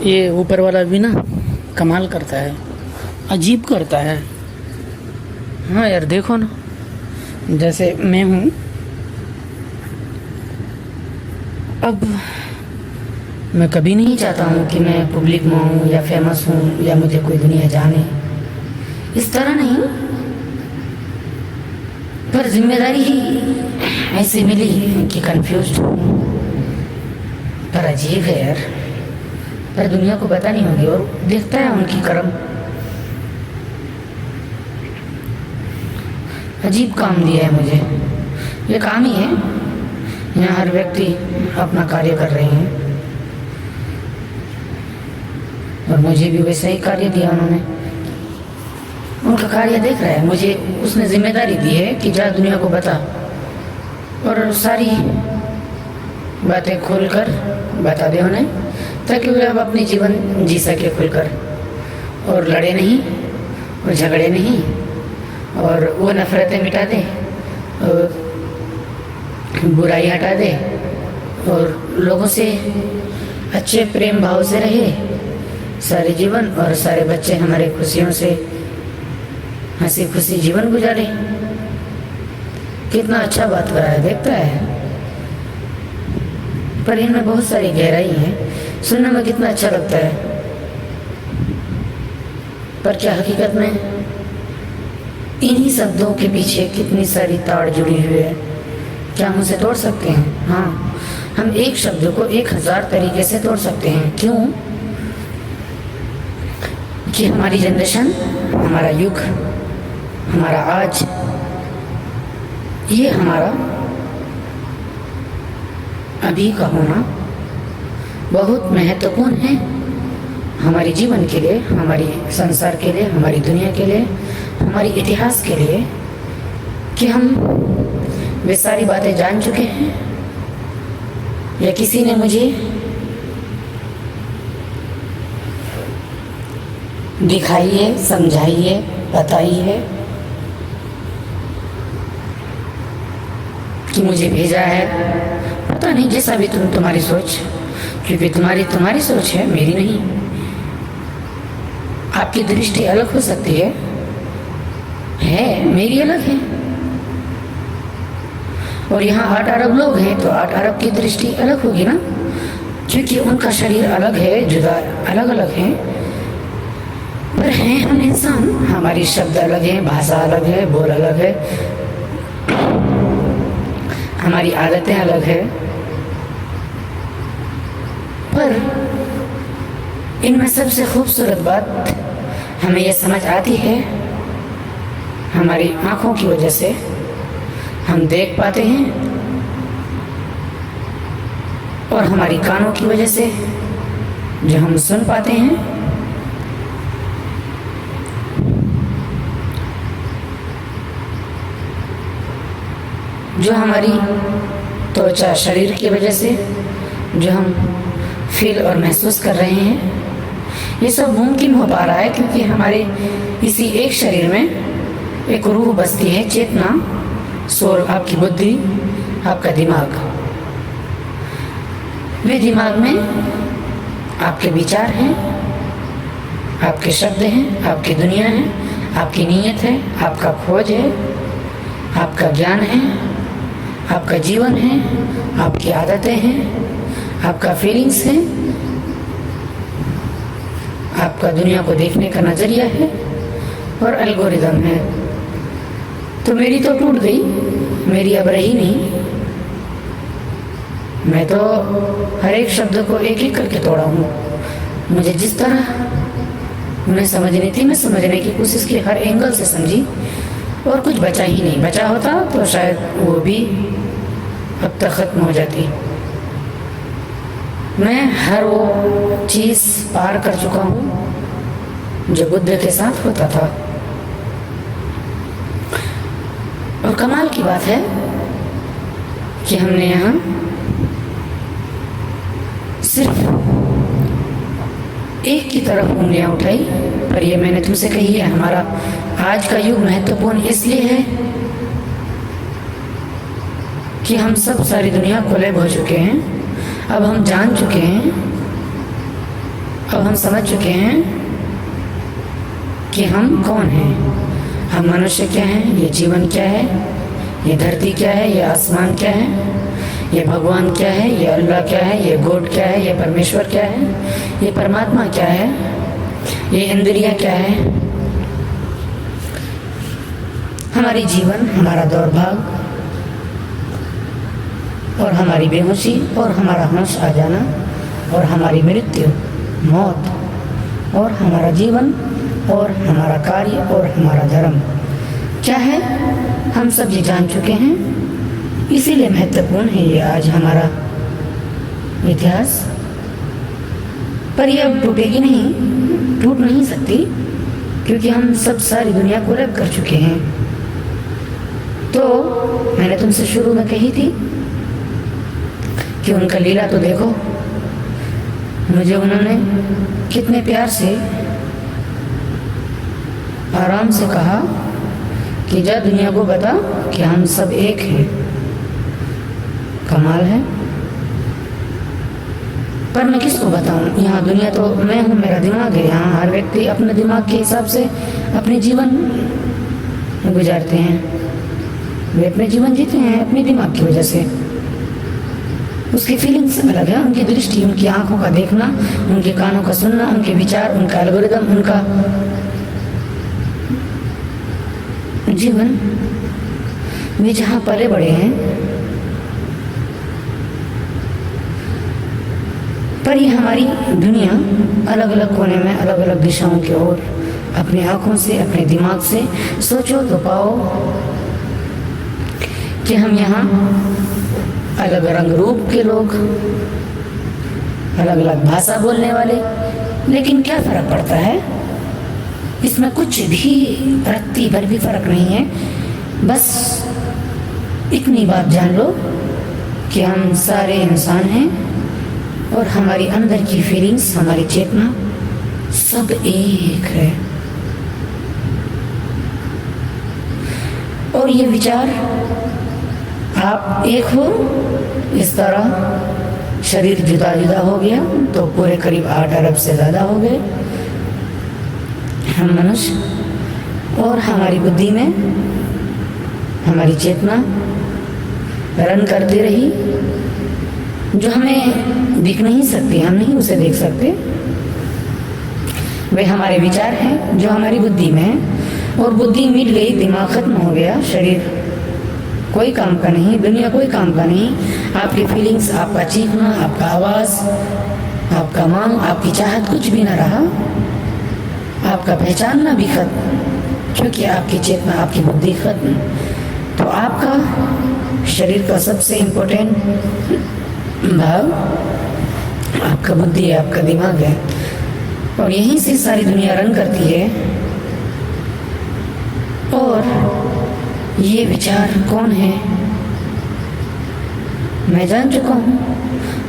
ये ऊपर वाला भी ना कमाल करता है, अजीब करता है। हाँ यार देखो ना, जैसे मैं हूँ अब, मैं कभी नहीं चाहता हूँ कि मैं पब्लिक में हूँ या फेमस हूँ या मुझे कोई दुनिया जाने, इस तरह नहीं। पर जिम्मेदारी ही ऐसी मिली कि कंफ्यूज हूँ। पर अजीब है यार, पर दुनिया को पता नहीं होगी और देखता है उनकी कर्म। अजीब काम दिया है मुझे, ये काम ही है। यहाँ हर व्यक्ति अपना कार्य कर रहे हैं और मुझे भी वैसा ही कार्य दिया उन्होंने। उनका कार्य देख रहा है, मुझे उसने जिम्मेदारी दी है कि जा दुनिया को बता और सारी बातें खोलकर बता दे उन्हें, ताकि वे अब अपनी जीवन जी सके खुलकर और लड़े नहीं और झगड़े नहीं और वो नफरतें मिटा दे और बुराई हटा दे और लोगों से अच्छे प्रेम भाव से रहे सारे जीवन, और सारे बच्चे हमारे खुशियों से हंसी खुशी जीवन गुजारे। कितना अच्छा बात कर रहा है, देखता है। पर इनमें बहुत सारी गहराई है, सुनने में कितना अच्छा लगता है। पर क्या हकीकत में इन्हीं शब्दों के पीछे कितनी सारी तार जुड़ी हुई है। क्या हम उसे तोड़ सकते हैं? हाँ, हम एक शब्द को 1000 तरीके से तोड़ सकते हैं। क्यों? कि हमारी जनरेशन, हमारा युग, हमारा आज, ये हमारा अभी का होना बहुत महत्वपूर्ण है हमारे जीवन के लिए, हमारी संसार के लिए, हमारी दुनिया के लिए, हमारी इतिहास के लिए, कि हम वे सारी बातें जान चुके हैं या किसी ने मुझे दिखाई है, समझाई है, बताई है, कि मुझे भेजा है। पता नहीं, जैसा भी तुम्हारी सोच, क्योंकि तुम्हारी सोच है, मेरी नहीं। आपकी दृष्टि अलग हो सकती है, मेरी अलग है। और यहाँ 8 अरब लोग हैं तो 8 अरब की दृष्टि अलग होगी ना, क्योंकि उनका शरीर अलग है, जुदा अलग अलग है। पर हैं हम इंसान, हमारी शब्द अलग है, भाषा अलग है, बोल अलग है, हमारी आदतें अलग है। पर इनमें सबसे खूबसूरत बात हमें यह समझ आती है, हमारी आँखों की वजह से हम देख पाते हैं और हमारी कानों की वजह से जो हम सुन पाते हैं। जो हमारी त्वचा शरीर की वजह से जो हम फील और महसूस कर रहे हैं, ये सब मुमकिन हो पा रहा है क्योंकि हमारे इसी एक शरीर में एक रूह बसती है, चेतना, सोल, आपकी बुद्धि, आपका दिमाग। वे दिमाग में आपके विचार हैं, आपके शब्द हैं, आपकी दुनिया है, आपकी नीयत है, आपका खोज है, आपका ज्ञान है, आपका जीवन है, आपकी आदतें हैं, आपका फीलिंग्स है, आपका दुनिया को देखने का नज़रिया है और एल्गोरिदम है। तो मेरी तो टूट गई, मेरी अब रही नहीं। मैं तो हर एक शब्द को एक एक करके तोड़ा हूँ। मुझे जिस तरह उन्हें समझनी थी, मैं समझने की कोशिश की, हर एंगल से समझी और कुछ बचा ही नहीं। बचा होता तो शायद वो भी अब तक ख़त्म हो जाती। मैं हर वो चीज़ पार कर चुका हूँ जो बुद्ध के साथ होता था। और कमाल की बात है कि हमने यहाँ सिर्फ एक की तरफ उंगलियां उठाई। पर ये मैंने तुमसे कही है, हमारा आज का युग महत्वपूर्ण इसलिए है कि हम सब सारी दुनिया को लैब हो चुके हैं। अब हम जान चुके हैं अब हम समझ चुके हैं कि हम कौन हैं। हम मनुष्य क्या हैं, ये जीवन क्या है, ये धरती क्या है, ये आसमान क्या है, ये भगवान क्या है, ये अल्लाह क्या है, ये गॉड क्या है, ये परमेश्वर क्या है, ये परमात्मा क्या है, ये इंद्रियां क्या है। हमारी जीवन, हमारा दौरभाग और हमारी बेहोशी और हमारा होश आ जाना और हमारी मृत्यु, मौत और हमारा जीवन और हमारा कार्य और हमारा धर्म क्या है, हम सब ये जान चुके हैं। इसीलिए महत्वपूर्ण है ये आज हमारा इतिहास। पर ये अब टूटेगी नहीं, टूट नहीं सकती, क्योंकि हम सब सारी दुनिया को अलग कर चुके हैं। तो मैंने तुमसे शुरू में कही थी कि उनका लीला तो देखो। मुझे उन्होंने कितने प्यार से, आराम से कहा कि जा दुनिया को बता कि हम सब एक हैं। कमाल है। पर मैं किसको बताऊं? यहाँ दुनिया तो मैं हूँ, मेरा दिमाग है। यहाँ हर व्यक्ति अपने दिमाग के हिसाब से अपने जीवन गुजारते हैं। वे अपने जीवन जीते हैं अपने दिमाग की वजह से। उसकी फीलिंग्स अलग है, उनकी दृष्टि, उनकी आंखों का देखना, उनके कानों का सुनना, उनके विचार, उनका एल्गोरिदम, उनका जीवन। वे जहाँ पले बड़े हैं, पर ये हमारी दुनिया अलग अलग कोने में, अलग अलग दिशाओं की ओर अपनी आंखों से, अपने दिमाग से सोचो तो पाओ कि हम यहाँ अलग रंग रूप के लोग, अलग अलग भाषा बोलने वाले, लेकिन क्या फर्क पड़ता है? इसमें कुछ भी रत्ती भर भी फर्क नहीं है। बस इतनी बात जान लो कि हम सारे इंसान हैं और हमारी अंदर की फीलिंग्स, हमारी चेतना सब एक है। और ये विचार, आप एक हो, इस तरह शरीर जुदा जुदा हो गया तो पूरे करीब 8 अरब से ज़्यादा हो गए हम मनुष्य। और हमारी बुद्धि में हमारी चेतना रन करती रही, जो हमें दिख नहीं सकती, हम नहीं उसे देख सकते। वे हमारे विचार हैं जो हमारी बुद्धि में है। और बुद्धि मिट गई, दिमाग खत्म हो गया, शरीर कोई काम का नहीं, दुनिया कोई काम का नहीं। आपकी फीलिंग्स, आपका चीखना, आपका आवाज़, आपका मांग, आपकी चाहत कुछ भी ना रहा। आपका पहचानना भी खत्म, क्योंकि आपकी चेतना, आपकी बुद्धि खत्म। तो आपका शरीर का सबसे इम्पोर्टेंट भाग आपका बुद्धि है, आपका दिमाग है। और यहीं से सारी दुनिया रन करती है। और ये विचार कौन है? मैं जान चुका हूँ,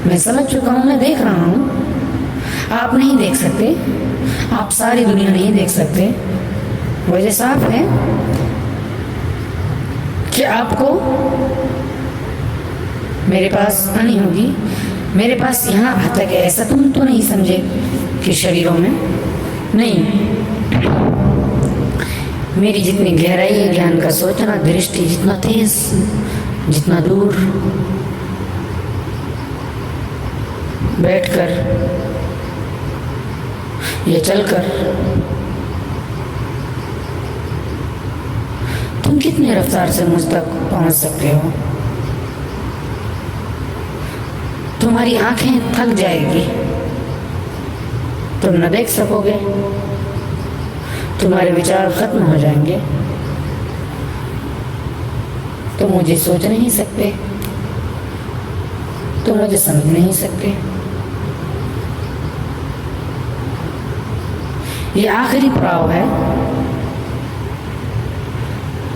मैं समझ चुका हूँ, मैं देख रहा हूँ। आप नहीं देख सकते, आप सारी दुनिया नहीं देख सकते। वजह साफ है कि आपको मेरे पास आनी होगी। मेरे पास यहाँ आता है, ऐसा तुम तो नहीं समझे कि शरीरों में नहीं। मेरी जितनी गहराई है ज्ञान का सोचना, दृष्टि जितना तेज, जितना दूर बैठकर या चलकर, तुम कितनी रफ्तार से मुझ तक पहुंच सकते हो? तुम्हारी आंखें थक जाएगी, तुम न देख सकोगे, तुम्हारे विचार खत्म हो जाएंगे, तुम मुझे सोच नहीं सकते, तुम मुझे समझ नहीं सकते। ये आखिरी पड़ाव है।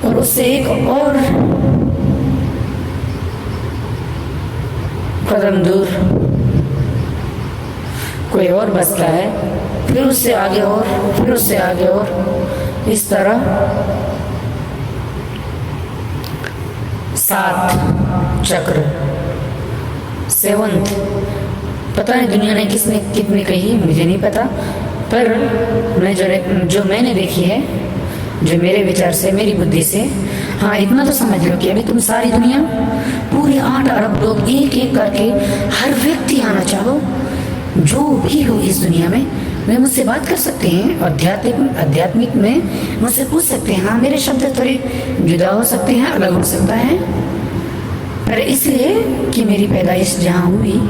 और उससे एक और कदम दूर कोई और बसता है, फिर उससे आगे और, फिर उससे आगे और, इस तरह 7 चक्र, 7th पता नहीं दुनिया ने किसने कितनी कही, मुझे नहीं पता, पर मैं जो मैंने देखी है, जो मेरे विचार से, मेरी बुद्धि से, हाँ इतना तो समझ लो कि अभी तुम सारी दुनिया, पूरे 8 अरब लोग एक एक करके, हर व्यक्ति आना चाहो, जो भी हो इस दुनिया में, वे मुझसे बात कर सकते हैं। आध्यात्मिक में मुझसे पूछ सकते हैं। हाँ मेरे शब्द थोड़े जुदा हो सकते हैं, अलग हो सकता है, पर इसलिए कि मेरी पैदाइश जहाँ हुई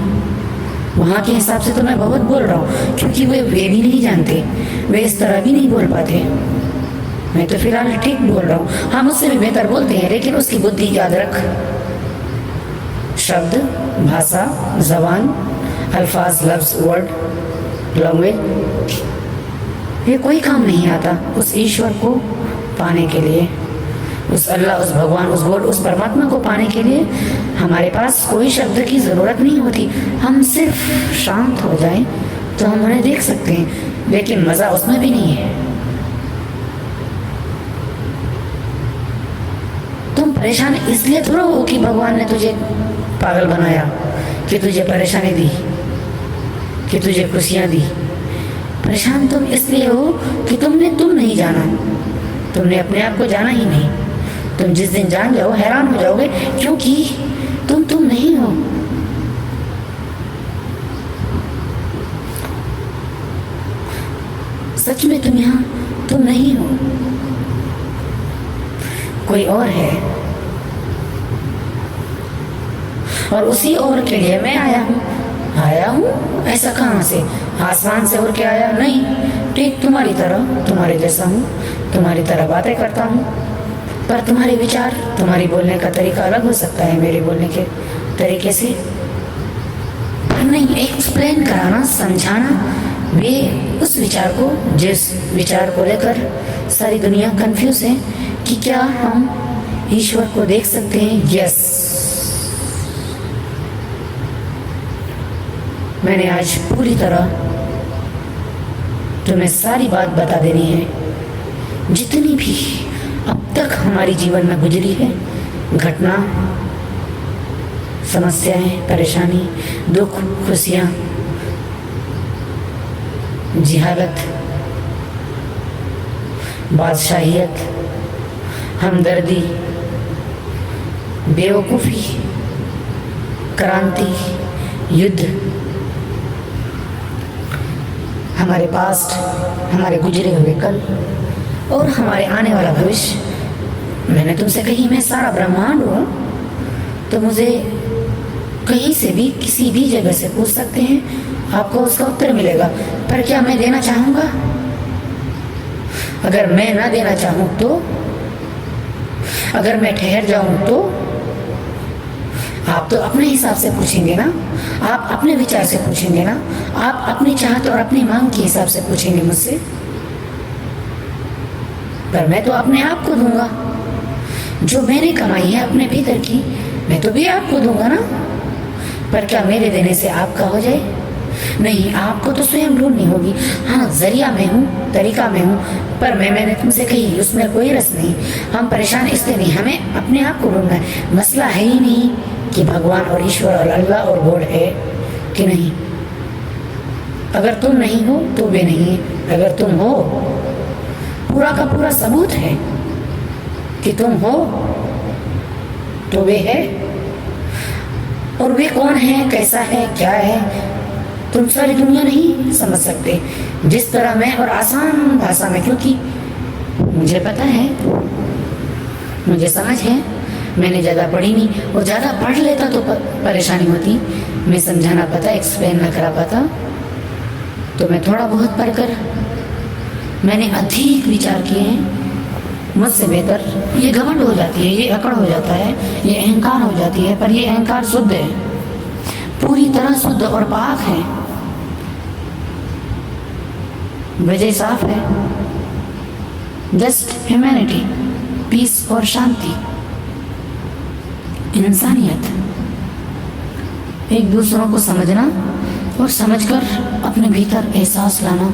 वहाँ के हिसाब से तो मैं बहुत बोल रहा हूँ, क्योंकि वे भी नहीं जानते, वे इस तरह भी नहीं बोल पाते। मैं तो फिलहाल ठीक बोल रहा हूँ। हाँ मुझसे भी बेहतर बोलते हैं, लेकिन उसकी बुद्धि याद रख, शब्द, भाषा, जबान, अल्फाज, लफ्ज, वर्ड, लैंग्वेज, ये कोई काम नहीं आता उस ईश्वर को पाने के लिए, उस अल्लाह, उस भगवान, उस गॉड, उस परमात्मा को पाने के लिए हमारे पास कोई शब्द की ज़रूरत नहीं होती। हम सिर्फ शांत हो जाएं तो हम उन्हें देख सकते हैं, लेकिन मज़ा उसमें भी नहीं है। तुम परेशान इसलिए थोड़ा हो कि भगवान ने तुझे पागल बनाया, कि तुझे परेशानी दी, कि तुझे खुशियाँ दी। परेशान तुम इसलिए हो कि तुम नहीं जाना, तुमने अपने आप को जाना ही नहीं। तुम जिस दिन जान जाओ हैरान हो जाओगे, क्योंकि तुम नहीं हो। सच में तुम नहीं हो, कोई और है, और उसी और के लिए मैं आया हूँ। ऐसा कहाँ से, आसमान से उड़ के आया नहीं, ठीक तुम्हारी तरह, तुम्हारे जैसा हूँ, तुम्हारी तरह बातें करता हूँ, पर तुम्हारे विचार, तुम्हारी बोलने का तरीका अलग हो सकता है मेरे बोलने के तरीके से। पर नहीं, एक्सप्लेन कराना, समझाना, वे उस विचार को, जिस विचार को लेकर सारी दुनिया कंफ्यूज है कि क्या हम ईश्वर को देख सकते हैं। यस, मैंने आज पूरी तरह तुम्हें सारी बात बता देनी है, जितनी भी अब तक हमारी जीवन में गुजरी है घटना, समस्याएं, परेशानी, दुख, खुशियाँ, जिहालत, बादशाहियत, हमदर्दी, बेवकूफ़ी, क्रांति, युद्ध, हमारे पास्ट, हमारे गुजरे हुए कल और हमारे आने वाला भविष्य। मैंने तुमसे कही मैं सारा ब्रह्मांड हूँ, तो मुझे कहीं से भी, किसी भी जगह से पूछ सकते हैं, आपको उसका उत्तर मिलेगा। पर क्या मैं देना चाहूँगा? अगर मैं ना देना चाहूँ तो, अगर मैं ठहर जाऊँ तो, आप तो अपने हिसाब से पूछेंगे ना, आप अपने विचार से पूछेंगे ना, आप अपनी चाहत और अपनी मांग के हिसाब से पूछेंगे मुझसे। पर मैं तो अपने आप को दूंगा, जो मैंने कमाई है अपने भीतर की, मैं तो भी आपको दूंगा ना। पर क्या मेरे देने से आपका हो जाए? नहीं, आपको तो स्वयं ढूंढनी होगी। हाँ, जरिया मैं हूँ, तरीका मैं हूँ, पर मैंने तुमसे कही उसमें कोई रस नहीं। हम परेशान इसलिए नहीं, हमें अपने आप को ढूंढना है। मसला है ही नहीं कि भगवान और ईश्वर और अल्लाह और गॉड है कि नहीं। अगर तुम नहीं हो तो वे नहीं है, अगर तुम हो, पूरा का पूरा सबूत है कि तुम हो, तो वे है। और वे कौन है, कैसा है, क्या है, तुम सारी दुनिया नहीं समझ सकते जिस तरह मैं, और आसान भाषा में, क्योंकि मुझे पता है, मुझे समझ है। मैंने ज़्यादा पढ़ी नहीं, और ज़्यादा पढ़ लेता तो परेशानी होती, मैं समझाना पता, एक्सप्लेन ना करा पाता। तो मैं थोड़ा बहुत पढ़कर मैंने अधिक विचार किए हैं, मुझसे बेहतर। ये घमंड हो जाती है, ये अकड़ हो जाता है, ये अहंकार हो जाती है, पर ये अहंकार शुद्ध है, पूरी तरह शुद्ध और पाक है, वजह साफ है। जस्ट ह्यूमैनिटी, पीस और शांति, इंसानियत, एक दूसरों को समझना और समझकर अपने भीतर एहसास लाना,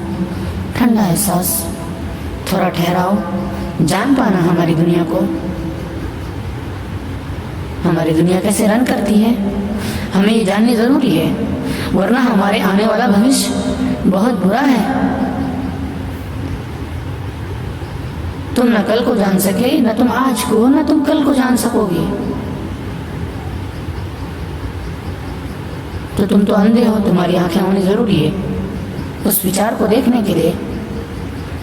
ठंडा एहसास, थोड़ा ठहराव, जान पाना हमारी दुनिया को, हमारी दुनिया कैसे रन करती है, हमें ये जाननी ज़रूरी है। वरना हमारे आने वाला भविष्य बहुत बुरा है। तुम न कल को जान सके, न तुम आज को, न तुम कल को जान सकोगे। तो तुम तो अंधे हो, तुम्हारी आंखें होनी जरूरी है उस विचार को देखने के लिए,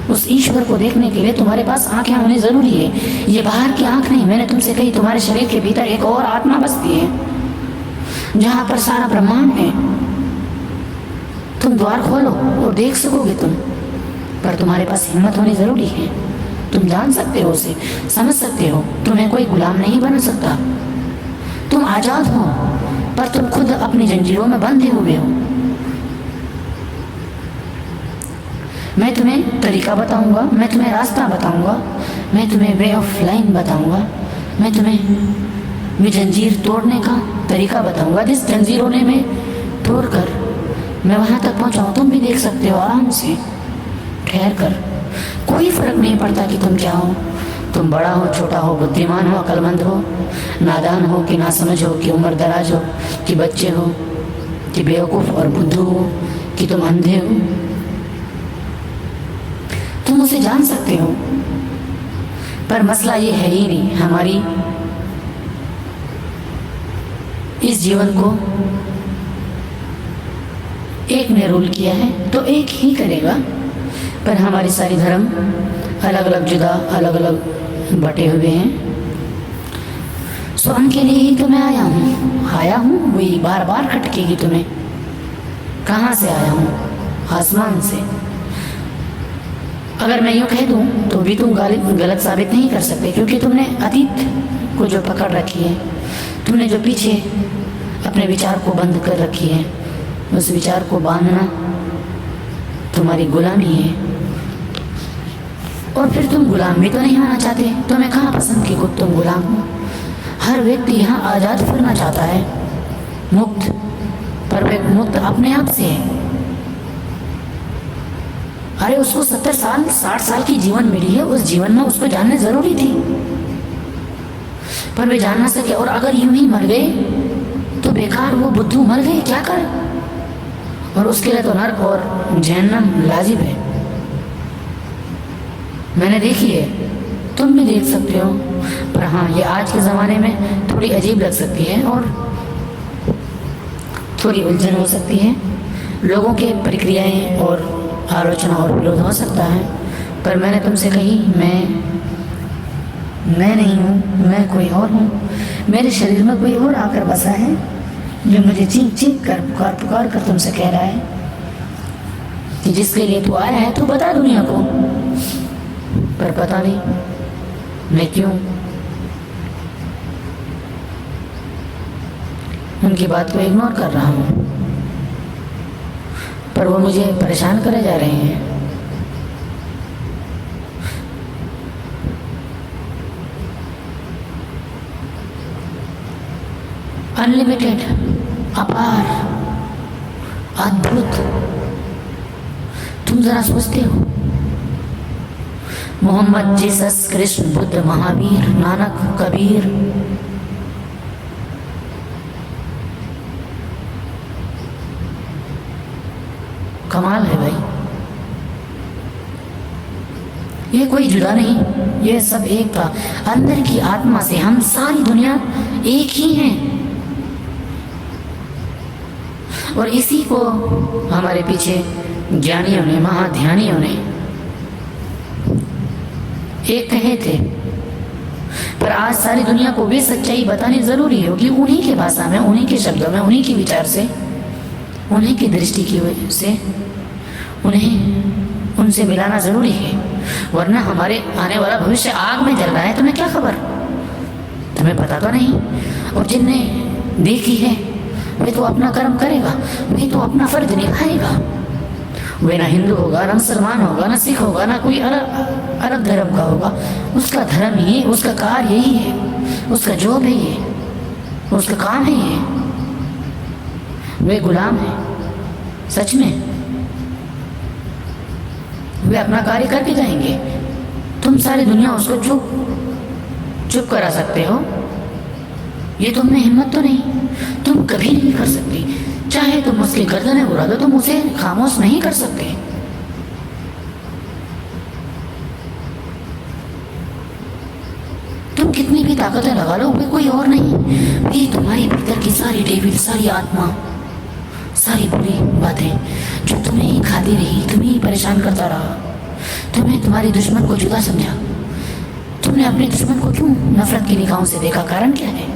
उस ईश्वर को देखने के लिए तुम्हारे पास आंखें होनी जरूरी है। ये बाहर की आंख नहीं, मैंने तुमसे कही तुम्हारे शरीर के भीतर एक और आत्मा बसती है जहां पर सारा ब्रह्मांड है। तुम द्वार खोलो और देख सकोगे तुम, पर तुम्हारे पास हिम्मत होनी जरूरी है। तुम जान सकते हो उसे, समझ सकते हो, तुम्हें कोई गुलाम नहीं बना सकता। तुम आजाद हो, पर तुम खुद अपनी जंजीरों में बंधे हुए हो। मैं तुम्हें तरीका बताऊंगा, मैं तुम्हें रास्ता बताऊंगा, मैं तुम्हें वे ऑफ लाइन बताऊंगा, मैं तुम्हें वे जंजीर तोड़ने का तरीका बताऊंगा जिस जंजीरों ने मैं तोड़कर मैं वहां तक पहुंचाऊं। तुम भी देख सकते हो आराम से ठहर कर। कोई फर्क नहीं पड़ता कि तुम क्या हो, तुम बड़ा हो, छोटा हो, बुद्धिमान हो, अक्लमंद हो, नादान हो कि नासमझ हो, कि उम्र दराज हो, कि बच्चे हो, कि बेवकूफ़ और बुद्धू हो, कि तुम अंधे हो। तुम उसे जान सकते हो, पर मसला ये है ही नहीं। हमारी इस जीवन को एक ने रूल किया है तो एक ही करेगा, पर हमारी सारी धर्म अलग अलग जुदा, अलग अलग बटे हुए हैं। सो उनके लिए ही तो मैं आया हूँ। वही बार बार खटकेगी तुम्हें, कहाँ से आया हूँ? आसमान से। अगर मैं यूँ कह दूँ तो भी तुम गलत साबित नहीं कर सकते, क्योंकि तुमने अतीत को जो पकड़ रखी है, तुमने जो पीछे अपने विचार को बंद कर रखी है, उस विचार को बांधना तुम्हारी गुलामी है। और फिर तुम गुलाम भी तो नहीं होना चाहते। तुम्हें कहाँ पसंद कि खुद तुम गुलाम हो? हर व्यक्ति यहाँ आज़ाद फिरना चाहता है, मुक्त, पर वे मुक्त अपने आप से है। अरे उसको 70 साल 60 साल की जीवन मिली है, उस जीवन में उसको जानना जरूरी थी, पर वे जान ना सके। और अगर यूं ही मर गए तो बेकार, वो बुद्धू मर गए, क्या करे? और उसके लिए तो नर्क और जहन्नम लाजिब है। मैंने देखी है, तुम भी देख सकते हो। पर हाँ, ये आज के ज़माने में थोड़ी अजीब लग सकती है और थोड़ी उलझन हो सकती है। लोगों के प्रक्रियाएं और आलोचना और विरोध हो सकता है, पर मैंने तुमसे कही मैं नहीं हूँ, मैं कोई और हूँ। मेरे शरीर में कोई और आकर बसा है जो मुझे चीख चीख कर पुकार कर तुमसे कह रहा है कि जिसके लिए तू आया है तू बता दुनिया को। पर पता नहीं मैं क्यों उनकी बात को इग्नोर कर रहा हूँ, पर वो मुझे परेशान करे जा रहे हैं। अनलिमिटेड, अपार, अद्भुत। तुम जरा सोचते हो, मोहम्मद, जीसस, कृष्ण, बुद्ध, महावीर, नानक, कबीर, कमाल है भाई। ये कोई जुदा नहीं, ये सब एक था। अंदर की आत्मा से हम सारी दुनिया एक ही हैं, और इसी को हमारे पीछे ज्ञानियों ने, महाध्यानियों ने एक कहे थे। पर आज सारी दुनिया को वे सच्चाई बतानी जरूरी होगी, उन्हीं की भाषा में, उन्हीं के शब्दों में, उन्हीं के विचार से, उन्हीं की दृष्टि की वजह से उन्हें उनसे मिलाना जरूरी है। वरना हमारे आने वाला भविष्य आग में जल रहा है, तुम्हें क्या खबर? तुम्हें पता तो नहीं। और जिनने देखी है वे तो अपना कर्म करेगा, वे तो अपना फर्ज निभाएगा। वे ना हिंदू होगा, ना मुसलमान होगा, ना सिख होगा, ना कोई अलग धर्म का होगा। उसका धर्म ही, उसका कार्य यही है, उसका जॉब है ये, उसका काम है ये। वे गुलाम हैं सच में, वे अपना कार्य करके जाएंगे। तुम सारी दुनिया उसको चुप करा सकते हो, ये तुम में हिम्मत तो नहीं, तुम कभी नहीं कर सकती। चाहे तुम उसकी गर्दनें उड़ा दो, तुम उसे खामोश नहीं कर सकते। तुम कितनी भी ताकतें लगा लो, वे कोई और नहीं, ये तुम्हारी भीतर की सारी डेविल, सारी आत्मा, सारी बुरी बातें जो तुम्हें ही खाती रही, तुम्हें ही परेशान करता रहा। तुम्हें तुम्हारे दुश्मन को जुदा समझा। तुमने अपने दुश्मन को क्यों नफरत की निगाहों से देखा? कारण क्या है?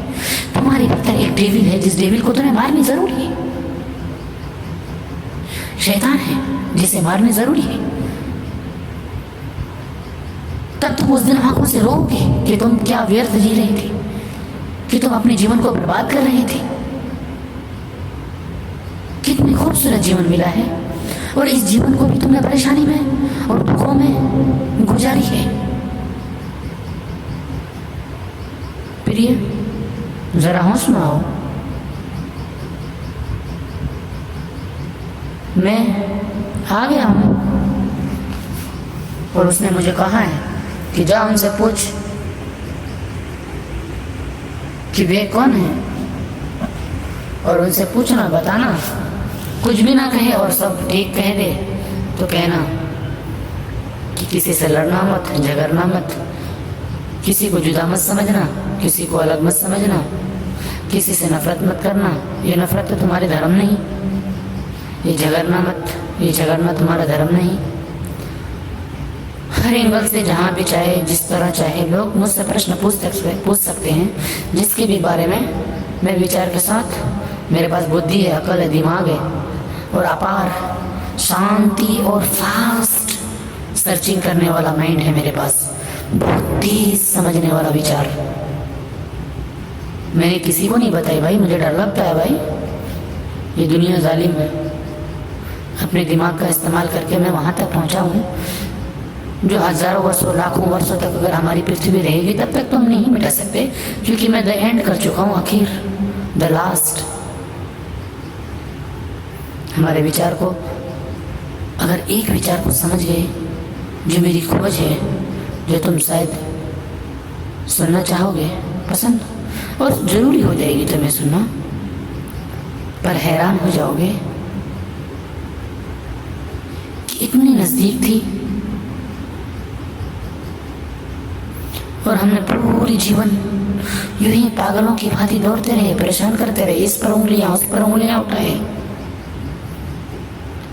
तुम्हारे भीतर एक डेविल है, जिस डेविल को तुम्हें मारनी जरूरी है। शैतान है जिसे मारनी जरूरी है। तब तुम उस दिन आंखों से रोओगे कि तुम क्या व्यर्थ जी रही थी, कि तुम अपने जीवन को बर्बाद कर रही थी। कितनी खूबसूरत जीवन मिला है, और इस जीवन को भी तुमने परेशानी में और दुखों में गुजारी है। प्रिय, जरा होश में आओ। मैं आ गया हूं, और उसने मुझे कहा है कि जा उनसे पूछ कि वे कौन है, और उनसे पूछना, बताना। कुछ भी ना कहे और सब ठीक कह दे तो कहना कि किसी से लड़ना मत, झगड़ना मत, किसी को जुदा मत समझना, किसी को अलग मत समझना, किसी से नफरत मत करना। ये नफरत तो तुम्हारे धर्म नहीं, ये झगड़ना मत, ये झगड़ना तुम्हारा धर्म नहीं। हर एंगल से जहाँ भी चाहे, जिस तरह चाहे, लोग मुझसे प्रश्न पूछ सकते हैं, जिसके भी बारे में मैं विचार के साथ, मेरे पास बुद्धि है, अकल है, दिमाग है, और अपार शांति और फास्ट सर्चिंग करने वाला माइंड है मेरे पास, बहुत तेज समझने वाला विचार। मैंने किसी को नहीं बताई भाई, मुझे डर लगता है भाई, ये दुनिया जालिम है। अपने दिमाग का इस्तेमाल करके मैं वहाँ तक पहुँचा हूँ जो हजारों वर्षों, लाखों वर्षों तक अगर हमारी पृथ्वी रहेगी तब तक तो हम नहीं मिटा सकते, क्योंकि मैं द एंड कर चुका हूँ, आखिर, द लास्ट। हमारे विचार को, अगर एक विचार को समझ गए, जो मेरी खोज है, जो तुम शायद सुनना चाहोगे, पसंद और ज़रूरी हो जाएगी तुम्हें सुनना, पर हैरान हो जाओगे कि इतनी नज़दीक थी और हमने पूरी जीवन यूं ही पागलों की भांति दौड़ते रहे, परेशान करते रहे, इस पर उंगलियां, उस पर उंगलियां उठाए।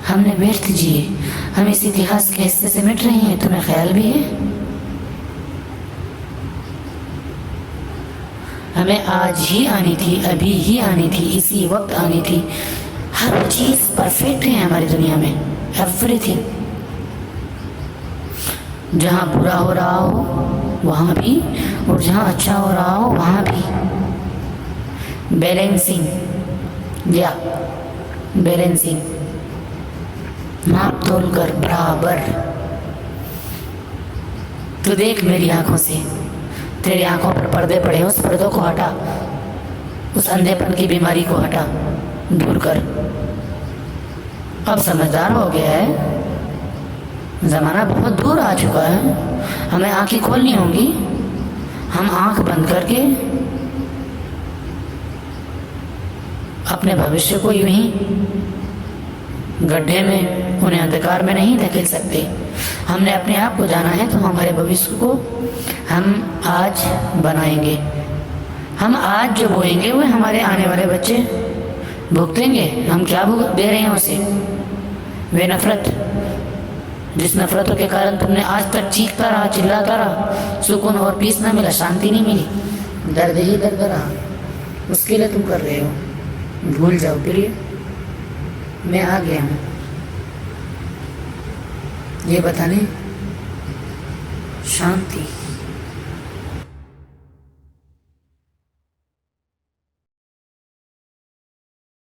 हमने व्यर्थ जिए। हम इस इतिहास के हिस्से से मिट रहे हैं, तुम्हें ख्याल भी है? हमें आज ही आनी थी, अभी ही आनी थी, इसी वक्त आनी थी। हर चीज परफेक्ट है हमारी दुनिया में, एवरीथिंग। जहाँ बुरा हो रहा हो वहाँ भी, और जहाँ अच्छा हो रहा हो वहाँ भी। बैलेंसिंग, या बैलेंसिंग, नाप तोल कर बराबर। तू देख मेरी आंखों से, तेरी आंखों पर पर्दे पड़े, उस पर्दों को हटा, उस अंधेपन की बीमारी को हटा, दूर कर। अब समझदार हो गया है, ज़माना बहुत दूर आ चुका है, हमें आंखें खोलनी होंगी। हम आंख बंद करके अपने भविष्य को यूं ही गड्ढे में, उन्हें अंधकार में नहीं धकेल सकते। हमने अपने आप को जाना है, तो हमारे भविष्य को हम आज बनाएंगे। हम आज जो बोएंगे वो हमारे आने वाले बच्चे भुगतेंगे। हम क्या भुगत दे रहे हैं उसे? वे नफरत, जिस नफरतों के कारण तुमने आज तक चीखता रहा, चिल्लाता रहा, सुकून और पीस ना मिला, शांति नहीं मिली, दर्द ही दर्द रहा, उसके लिए तुम कर रहे हो। भूल जाओ प्रिय, मैं आ गया हूँ ये बताने, शांति।